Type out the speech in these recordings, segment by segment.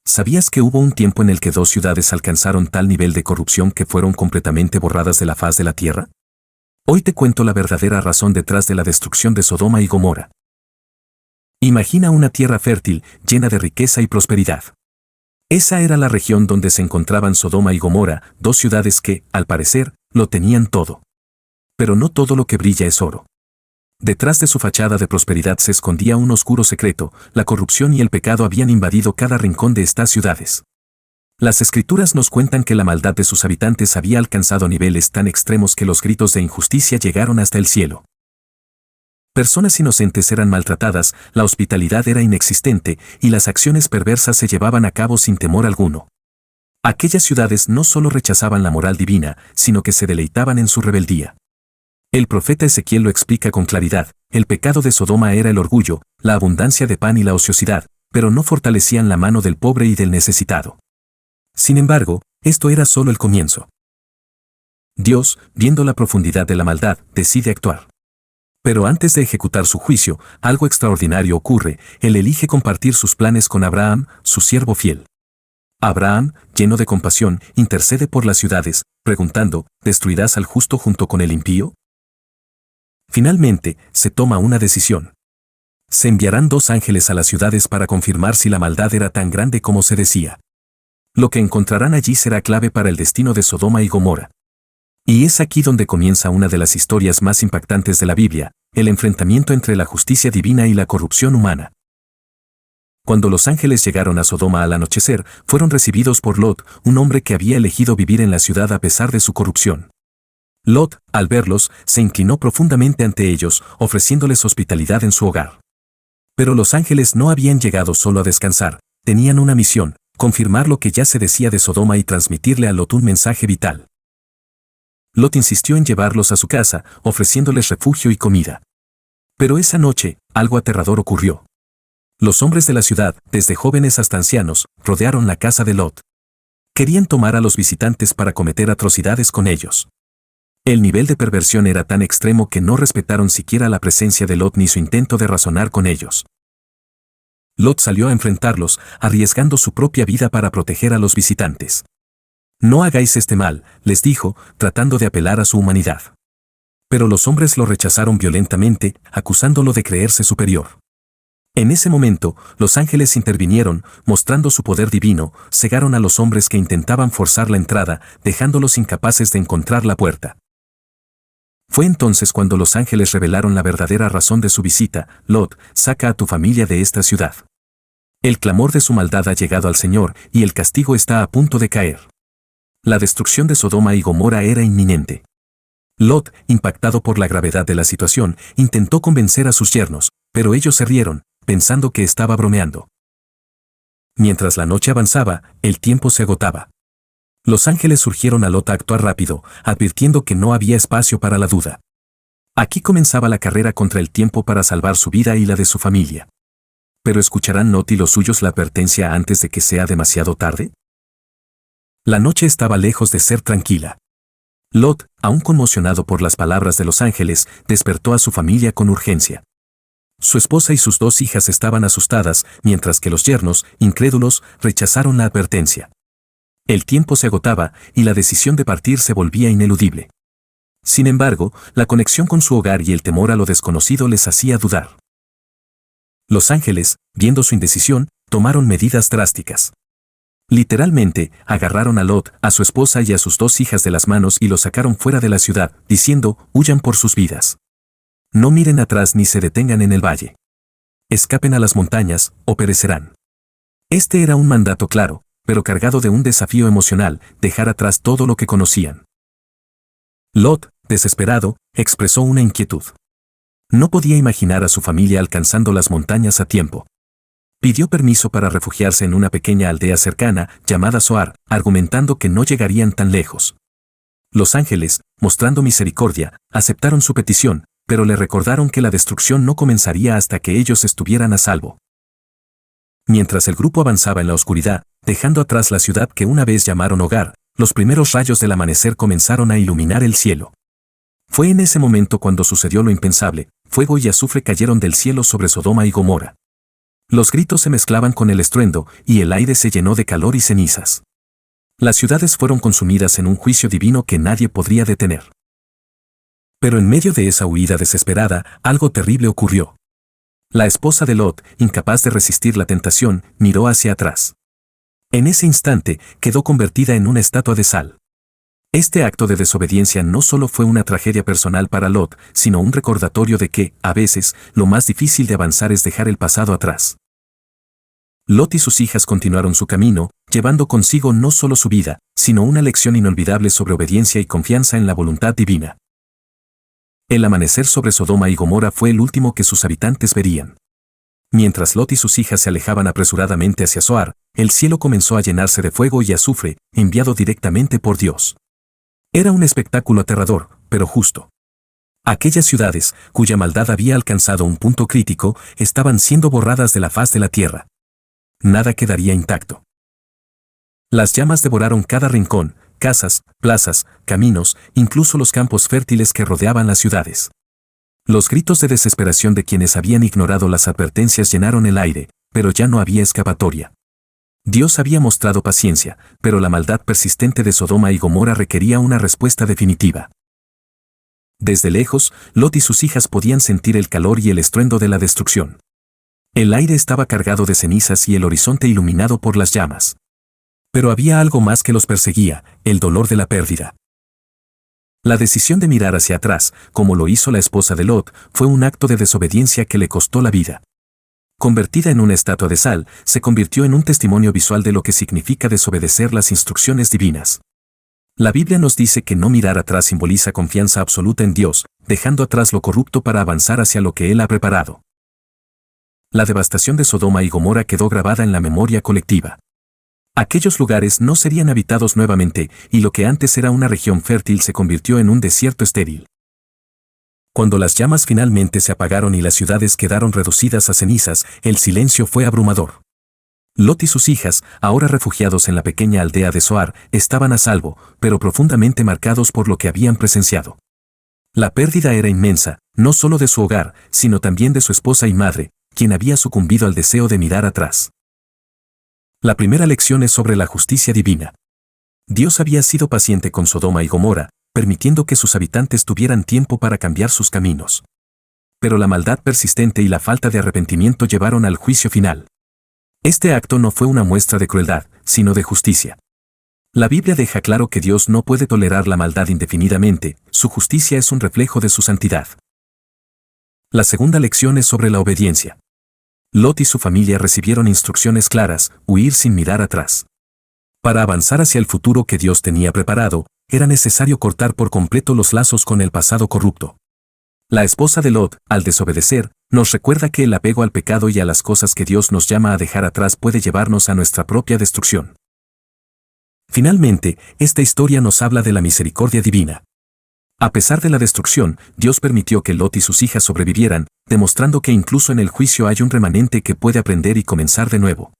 ¿Sabías que hubo un tiempo en el que dos ciudades alcanzaron tal nivel de corrupción que fueron completamente borradas de la faz de la tierra? Hoy te cuento la verdadera razón detrás de la destrucción de Sodoma y Gomorra. Imagina una tierra fértil, llena de riqueza y prosperidad. Esa era la región donde se encontraban Sodoma y Gomorra, dos ciudades que, al parecer, lo tenían todo. Pero no todo lo que brilla es oro. Detrás de su fachada de prosperidad se escondía un oscuro secreto: la corrupción y el pecado habían invadido cada rincón de estas ciudades. Las escrituras nos cuentan que la maldad de sus habitantes había alcanzado niveles tan extremos que los gritos de injusticia llegaron hasta el cielo. Personas inocentes eran maltratadas, la hospitalidad era inexistente y las acciones perversas se llevaban a cabo sin temor alguno. Aquellas ciudades no solo rechazaban la moral divina, sino que se deleitaban en su rebeldía. El profeta Ezequiel lo explica con claridad: el pecado de Sodoma era el orgullo, la abundancia de pan y la ociosidad, pero no fortalecían la mano del pobre y del necesitado. Sin embargo, esto era solo el comienzo. Dios, viendo la profundidad de la maldad, decide actuar. Pero antes de ejecutar su juicio, algo extraordinario ocurre: Él elige compartir sus planes con Abraham, su siervo fiel. Abraham, lleno de compasión, intercede por las ciudades, preguntando: ¿destruirás al justo junto con el impío? Finalmente, se toma una decisión. Se enviarán 2 ángeles a las ciudades para confirmar si la maldad era tan grande como se decía. Lo que encontrarán allí será clave para el destino de Sodoma y Gomorra. Y es aquí donde comienza una de las historias más impactantes de la Biblia: el enfrentamiento entre la justicia divina y la corrupción humana. Cuando los ángeles llegaron a Sodoma al anochecer, fueron recibidos por Lot, un hombre que había elegido vivir en la ciudad a pesar de su corrupción. Lot, al verlos, se inclinó profundamente ante ellos, ofreciéndoles hospitalidad en su hogar. Pero los ángeles no habían llegado solo a descansar, tenían una misión: confirmar lo que ya se decía de Sodoma y transmitirle a Lot un mensaje vital. Lot insistió en llevarlos a su casa, ofreciéndoles refugio y comida. Pero esa noche, algo aterrador ocurrió. Los hombres de la ciudad, desde jóvenes hasta ancianos, rodearon la casa de Lot. Querían tomar a los visitantes para cometer atrocidades con ellos. El nivel de perversión era tan extremo que no respetaron siquiera la presencia de Lot ni su intento de razonar con ellos. Lot salió a enfrentarlos, arriesgando su propia vida para proteger a los visitantes. «No hagáis este mal», les dijo, tratando de apelar a su humanidad. Pero los hombres lo rechazaron violentamente, acusándolo de creerse superior. En ese momento, los ángeles intervinieron, mostrando su poder divino, cegaron a los hombres que intentaban forzar la entrada, dejándolos incapaces de encontrar la puerta. Fue entonces cuando los ángeles revelaron la verdadera razón de su visita: Lot, saca a tu familia de esta ciudad. El clamor de su maldad ha llegado al Señor y el castigo está a punto de caer. La destrucción de Sodoma y Gomorra era inminente. Lot, impactado por la gravedad de la situación, intentó convencer a sus yernos, pero ellos se rieron, pensando que estaba bromeando. Mientras la noche avanzaba, el tiempo se agotaba. Los ángeles surgieron a Lot a actuar rápido, advirtiendo que no había espacio para la duda. Aquí comenzaba la carrera contra el tiempo para salvar su vida y la de su familia. ¿Pero escucharán Lot y los suyos la advertencia antes de que sea demasiado tarde? La noche estaba lejos de ser tranquila. Lot, aún conmocionado por las palabras de los ángeles, despertó a su familia con urgencia. Su esposa y sus 2 hijas estaban asustadas, mientras que los yernos, incrédulos, rechazaron la advertencia. El tiempo se agotaba y la decisión de partir se volvía ineludible. Sin embargo, la conexión con su hogar y el temor a lo desconocido les hacía dudar. Los ángeles, viendo su indecisión, tomaron medidas drásticas. Literalmente, agarraron a Lot, a su esposa y a sus 2 hijas de las manos y los sacaron fuera de la ciudad, diciendo: huyan por sus vidas. No miren atrás ni se detengan en el valle. Escapen a las montañas, o perecerán. Este era un mandato claro, pero cargado de un desafío emocional: dejar atrás todo lo que conocían. Lot, desesperado, expresó una inquietud. No podía imaginar a su familia alcanzando las montañas a tiempo. Pidió permiso para refugiarse en una pequeña aldea cercana, llamada Zoar, argumentando que no llegarían tan lejos. Los ángeles, mostrando misericordia, aceptaron su petición, pero le recordaron que la destrucción no comenzaría hasta que ellos estuvieran a salvo. Mientras el grupo avanzaba en la oscuridad, dejando atrás la ciudad que una vez llamaron hogar, los primeros rayos del amanecer comenzaron a iluminar el cielo. Fue en ese momento cuando sucedió lo impensable: fuego y azufre cayeron del cielo sobre Sodoma y Gomorra. Los gritos se mezclaban con el estruendo, y el aire se llenó de calor y cenizas. Las ciudades fueron consumidas en un juicio divino que nadie podría detener. Pero en medio de esa huida desesperada, algo terrible ocurrió. La esposa de Lot, incapaz de resistir la tentación, miró hacia atrás. En ese instante, quedó convertida en una estatua de sal. Este acto de desobediencia no solo fue una tragedia personal para Lot, sino un recordatorio de que, a veces, lo más difícil de avanzar es dejar el pasado atrás. Lot y sus hijas continuaron su camino, llevando consigo no solo su vida, sino una lección inolvidable sobre obediencia y confianza en la voluntad divina. El amanecer sobre Sodoma y Gomorra fue el último que sus habitantes verían. Mientras Lot y sus hijas se alejaban apresuradamente hacia Zoar, el cielo comenzó a llenarse de fuego y azufre, enviado directamente por Dios. Era un espectáculo aterrador, pero justo. Aquellas ciudades, cuya maldad había alcanzado un punto crítico, estaban siendo borradas de la faz de la tierra. Nada quedaría intacto. Las llamas devoraron cada rincón, casas, plazas, caminos, incluso los campos fértiles que rodeaban las ciudades. Los gritos de desesperación de quienes habían ignorado las advertencias llenaron el aire, pero ya no había escapatoria. Dios había mostrado paciencia, pero la maldad persistente de Sodoma y Gomorra requería una respuesta definitiva. Desde lejos, Lot y sus hijas podían sentir el calor y el estruendo de la destrucción. El aire estaba cargado de cenizas y el horizonte iluminado por las llamas. Pero había algo más que los perseguía, el dolor de la pérdida. La decisión de mirar hacia atrás, como lo hizo la esposa de Lot, fue un acto de desobediencia que le costó la vida. Convertida en una estatua de sal, se convirtió en un testimonio visual de lo que significa desobedecer las instrucciones divinas. La Biblia nos dice que no mirar atrás simboliza confianza absoluta en Dios, dejando atrás lo corrupto para avanzar hacia lo que Él ha preparado. La devastación de Sodoma y Gomorra quedó grabada en la memoria colectiva. Aquellos lugares no serían habitados nuevamente, y lo que antes era una región fértil se convirtió en un desierto estéril. Cuando las llamas finalmente se apagaron y las ciudades quedaron reducidas a cenizas, el silencio fue abrumador. Lot y sus hijas, ahora refugiados en la pequeña aldea de Zoar, estaban a salvo, pero profundamente marcados por lo que habían presenciado. La pérdida era inmensa, no solo de su hogar, sino también de su esposa y madre, quien había sucumbido al deseo de mirar atrás. La primera lección es sobre la justicia divina. Dios había sido paciente con Sodoma y Gomorra, permitiendo que sus habitantes tuvieran tiempo para cambiar sus caminos. Pero la maldad persistente y la falta de arrepentimiento llevaron al juicio final. Este acto no fue una muestra de crueldad, sino de justicia. La Biblia deja claro que Dios no puede tolerar la maldad indefinidamente, su justicia es un reflejo de su santidad. La segunda lección es sobre la obediencia. Lot y su familia recibieron instrucciones claras, huir sin mirar atrás. Para avanzar hacia el futuro que Dios tenía preparado, era necesario cortar por completo los lazos con el pasado corrupto. La esposa de Lot, al desobedecer, nos recuerda que el apego al pecado y a las cosas que Dios nos llama a dejar atrás puede llevarnos a nuestra propia destrucción. Finalmente, esta historia nos habla de la misericordia divina. A pesar de la destrucción, Dios permitió que Lot y sus hijas sobrevivieran, demostrando que incluso en el juicio hay un remanente que puede aprender y comenzar de nuevo.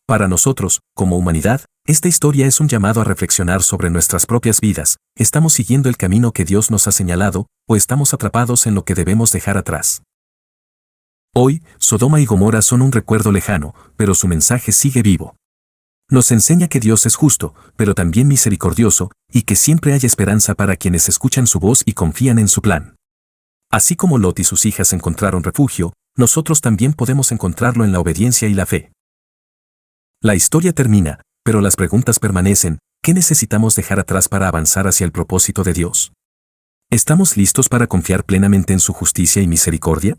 Para nosotros, como humanidad, esta historia es un llamado a reflexionar sobre nuestras propias vidas. ¿Estamos siguiendo el camino que Dios nos ha señalado, o estamos atrapados en lo que debemos dejar atrás? Hoy, Sodoma y Gomorra son un recuerdo lejano, pero su mensaje sigue vivo. Nos enseña que Dios es justo, pero también misericordioso, y que siempre hay esperanza para quienes escuchan su voz y confían en su plan. Así como Lot y sus hijas encontraron refugio, nosotros también podemos encontrarlo en la obediencia y la fe. La historia termina, pero las preguntas permanecen. ¿Qué necesitamos dejar atrás para avanzar hacia el propósito de Dios? ¿Estamos listos para confiar plenamente en su justicia y misericordia?